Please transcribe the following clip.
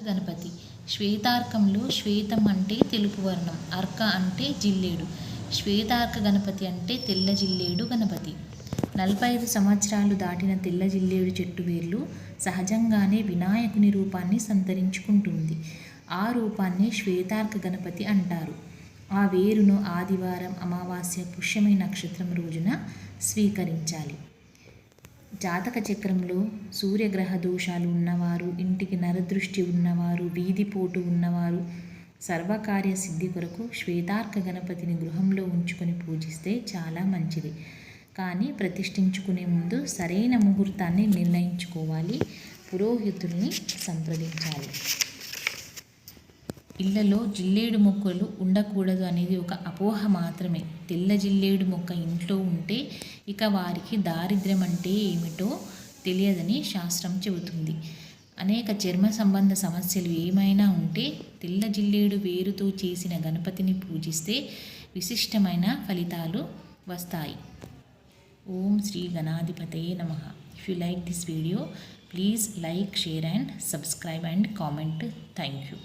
గణపతి. శ్వేతార్కంలో శ్వేతం అంటే తెలుపు వర్ణం, అర్క అంటే జిల్లేడు. శ్వేతార్క గణపతి అంటే తెల్ల జిల్లేడు గణపతి. 45 సంవత్సరాలు దాటిన తెల్ల జిల్లేడు చెట్టు వేర్లు సహజంగానే వినాయకుని రూపాన్ని సంతరించుకుంటుంది. ఆ రూపాన్నే శ్వేతార్క గణపతి అంటారు. ఆ వేరును ఆదివారం, అమావాస్య, పుష్యమి నక్షత్రం రోజున స్వీకరించాలి. జాతక చక్రంలో సూర్యగ్రహ దోషాలు ఉన్నవారు, ఇంటికి నరదృష్టి ఉన్నవారు, వీధిపోటు ఉన్నవారు సర్వకార్య సిద్ధి కొరకు శ్వేతార్క గణపతిని గృహంలో ఉంచుకొని పూజిస్తే చాలా మంచిది. కానీ ప్రతిష్ఠించుకునే ముందు సరైన ముహూర్తాన్ని నిర్ణయించుకోవాలి, పురోహితుల్ని సంప్రదించాలి. ఇళ్లలో జిల్లేడు మొక్కలు ఉండకూడదు అనేది ఒక అపోహ మాత్రమే. తెల్ల జిల్లేడు మొక్క ఇంట్లో ఉంటే ఇక వారికి దారిద్ర్యం అంటే ఏమిటో తెలియదని శాస్త్రం చెబుతుంది. అనేక చర్మ సంబంధ సమస్యలు ఏమైనా ఉంటే తెల్ల జిల్లేడు వేరుతో చేసిన గణపతిని పూజిస్తే విశిష్టమైన ఫలితాలు వస్తాయి. ఓం శ్రీ గణాధిపతయే నమః. If you like this video, please like, share and subscribe and comment. Thank you.